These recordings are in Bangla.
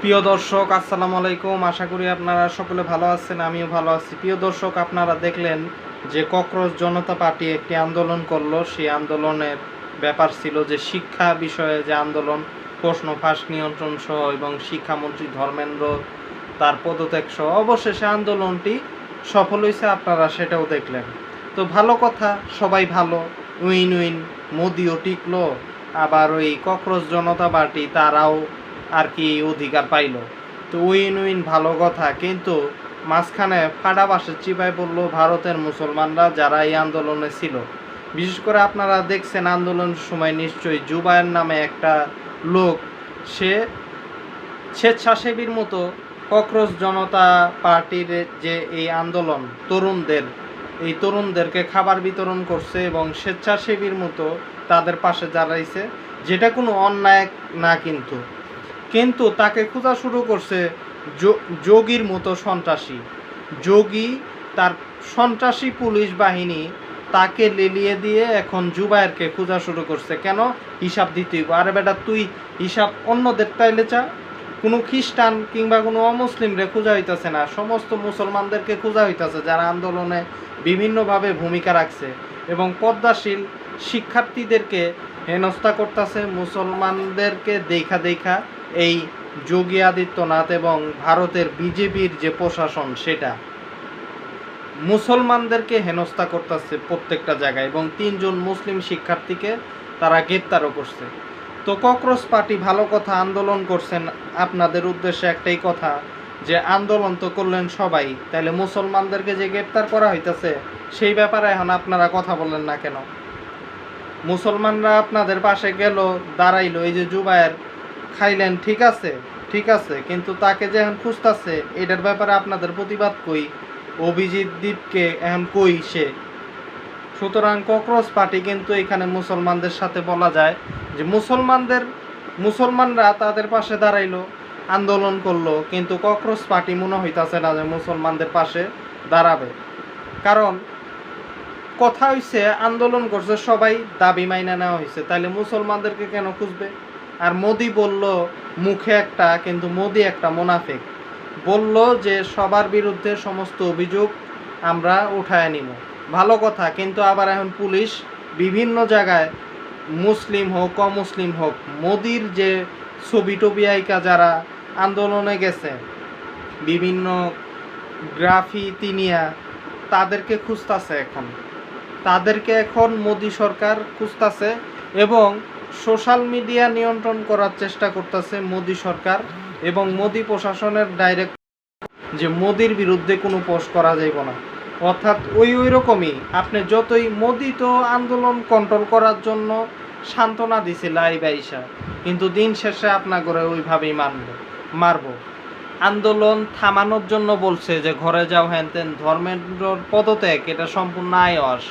প্রিয় দর্শক, আসসালামু আলাইকুম। আশা করি আপনারা সকলে ভালো আছেন, আমিও ভালো আছি। প্রিয় দর্শক, আপনারা দেখলেন যে ককরোচ জনতা পার্টি একটি আন্দোলন করলো। সেই আন্দোলনের ব্যাপার ছিল যে শিক্ষা বিষয়ে যে আন্দোলন, প্রশ্ন ফাঁস নিয়ন্ত্রণ সহ এবং শিক্ষামন্ত্রী ধর্মেন্দ্র তার পদত্যাগ সহ অবশেষে আন্দোলনটি সফল হয়েছে। আপনারা সেটাও দেখলেন। তো ভালো কথা, সবাই ভালো, উইন উইন। মোদিও টিকলো, আবার ওই ককরোচ জনতা পার্টি তারাও আর কি অধিকার পাইল। তো উইন উইন, ভালো কথা। কিন্তু মাঝখানে ফাটা বাসের চিপায় পড়লো ভারতের মুসলমানরা, যারা এই আন্দোলনে ছিল। বিশেষ করে আপনারা দেখছেন আন্দোলনের সময় নিশ্চয়ই জুবায়ের নামে একটা লোক, সে স্বেচ্ছাসেবীর মতো ককরোচ জনতা পার্টির যে এই আন্দোলন এই তরুণদেরকে খাবার বিতরণ করছে এবং স্বেচ্ছাসেবীর মতো তাদের পাশে দাঁড়াইছে, যেটা কোনো অন্যায় না। কিন্তু তাকে খোঁজা শুরু করছে যোগীর মতো সন্ত্রাসী। যোগী তার সন্ত্রাসী পুলিশ বাহিনী তাকে লেলিয়ে দিয়ে এখন জুবায়েরকে খোঁজা শুরু করছে। কেন? হিসাব দিতেই। আরে বেটা, তুই হিসাব অন্যদের তাইলে চা। কোনো খ্রিস্টান কিংবা কোনো অমুসলিমরে খোঁজা হইতেছে না, সমস্ত মুসলমানদেরকে খোঁজা হইতেছে, যারা আন্দোলনে বিভিন্নভাবে ভূমিকা রাখছে এবং পদ্মাশীল শিক্ষার্থীদেরকে হেনস্থা করতেছে। মুসলমানদেরকে দেখা এই যোগী আদিত্যনাথ এবং ভারতের বিজেপির যে প্রশাসন, সেটা মুসলমানদেরকে হেনস্থা করতেছে প্রত্যেকটা জায়গায়, এবং 3 জন মুসলিম শিক্ষার্থীকে তারা গ্রেপ্তারও করছে। তো ককরোচ পার্টি ভালো কথা, আন্দোলন করছেন। আপনাদের উদ্দেশ্যে একটাই কথা, যে আন্দোলন তো করলেন সবাই, তাহলে মুসলমানদেরকে যে গ্রেপ্তার করা হইতেছে সেই ব্যাপারে এখন আপনারা কথা বলেন না কেন? মুসলমানরা আপনাদের পাশে গেল, দাঁড়াইলো, এই যে জুবায়ের খাইলেন, ঠিক আছে, কিন্তু তাকে যে এখন খুঁজতেছে, এটার ব্যাপারে আপনাদের প্রতিবাদ কই? অভিজিৎ দ্বীপকে এখন কই সে? সুতরাং ককরোচ পার্টি কিন্তু এখানে মুসলমানদের সাথে বলা যায় যে মুসলমানরা তাদের পাশে দাঁড়াইলো, আন্দোলন করলো, কিন্তু ককরোচ পার্টি মনে হইতাছে না যে মুসলমানদের পাশে দাঁড়াবে। কারণ কথা হইছে আন্দোলন করছে সবাই, দাবি মাইনা নেওয়া হয়েছে, তাইলে মুসলমানদেরকে কেন খুঁজবে? আর মোদি বলল মুখে একটা, কিন্তু মোদি একটা মুনাফিক, বলল যে সবার বিরুদ্ধে সমস্ত অভিযোগ আমরা উঠায় নিব। ভালো কথা, কিন্তু আবার এখন পুলিশ বিভিন্ন জায়গায়, মুসলিম হোক অমুসলিম হোক, মোদির যে ছবি টবি আইকা যারা আন্দোলনে গেছে, বিভিন্ন গ্রাফিতি নিয়া, তাদেরকে খুঁজতেছে তাদেরকে এখন মোদি সরকার খুঁজতেছে এবং সোশ্যাল মিডিয়া নিয়ন্ত্রণ করার চেষ্টা করতেছে মোদি সরকার এবং মোদি প্রশাসনের ডাইরেক্ট, যে মোদির বিরুদ্ধে কোনো পোস্ট করা যাইব না। অর্থাৎ ওই রকমই, আপনি যতই, মোদি তো আন্দোলন কন্ট্রোল করার জন্য সান্ত্বনা দিছে লাইভ আইসা, কিন্তু দিন শেষে আপনা করে ওইভাবেই মারব। আন্দোলন থামানোর জন্য বলছে যে ঘরে যাও, হ্যান তেন, ধর্মেন্দ্রর পদত্যাগ, এটা সম্পূর্ণ আয়স।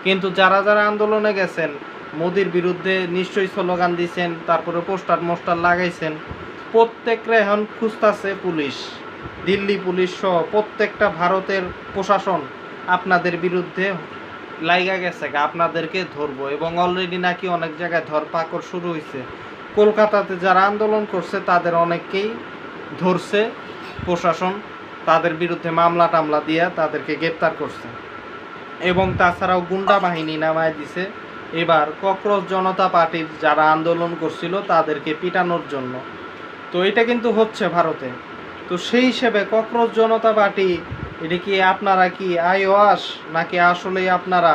কিন্তু যারা আন্দোলনে গেছেন, মোদির বিরুদ্ধে নিশ্চয়ই স্লোগান দিয়েছেন, তারপরে মোস্টার লাগাইছেন, প্রত্যেকরা এখন খুঁজতেছে পুলিশ, দিল্লি পুলিশ সহ প্রত্যেকটা ভারতের প্রশাসন আপনাদের বিরুদ্ধে লাইগা গেছে, আপনাদেরকে ধরবো। এবং অলরেডি নাকি অনেক জায়গায় ধরপাকড় শুরু হয়েছে। কলকাতাতে যারা আন্দোলন করছে তাদের অনেককেই ধরছে প্রশাসন, তাদের বিরুদ্ধে মামলা টামলা দিয়া তাদেরকে গ্রেপ্তার করছে এবং তাছাড়াও গুন্ডা বাহিনী নামায় দিছে এবার ককরোচ জনতা পার্টির যারা আন্দোলন করছিল তাদেরকে পিটানোর জন্য। তো এটা কিন্তু হচ্ছে ভারতে। তো সেই হিসেবে ককরোচ জনতা পার্টি, এটা কি আপনারা কি আইওয়াস, নাকি আসলেই আপনারা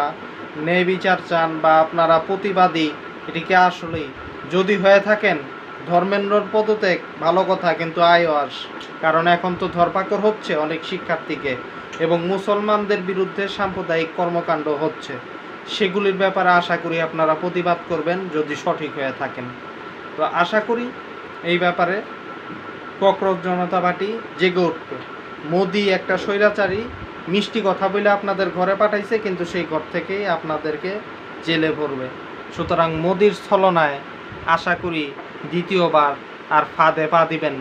ন্যায় বিচার চান বা আপনারা প্রতিবাদী? এটা কি আসলেই? যদি হয়ে থাকেন, ধর্মেন্দ্রর পদত্যাগ ভালো কথা, কিন্তু আইওয়াস, কারণ এখন তো ধরপাকড় হচ্ছে অনেক শিক্ষার্থীকে এবং মুসলমানদের বিরুদ্ধে সাম্প্রদায়িক কর্মকাণ্ড হচ্ছে, সেগুলির ব্যাপারে আশা করি আপনারা প্রতিবাদ করবেন যদি সঠিক হয়ে থাকেন। তো আশা করি এই ব্যাপারে ককরোচ জনতা পার্টি জেগে উঠবে। মোদি একটা স্বৈরাচারী, মিষ্টি কথা বলে আপনাদের ঘরে পাঠাইছে, কিন্তু সেই ঘর থেকেই আপনাদেরকে জেলে ভরবে। সুতরাং মোদির ছলনায় আশা করি দ্বিতীয়বার আর ফাঁদে পা দিবেন।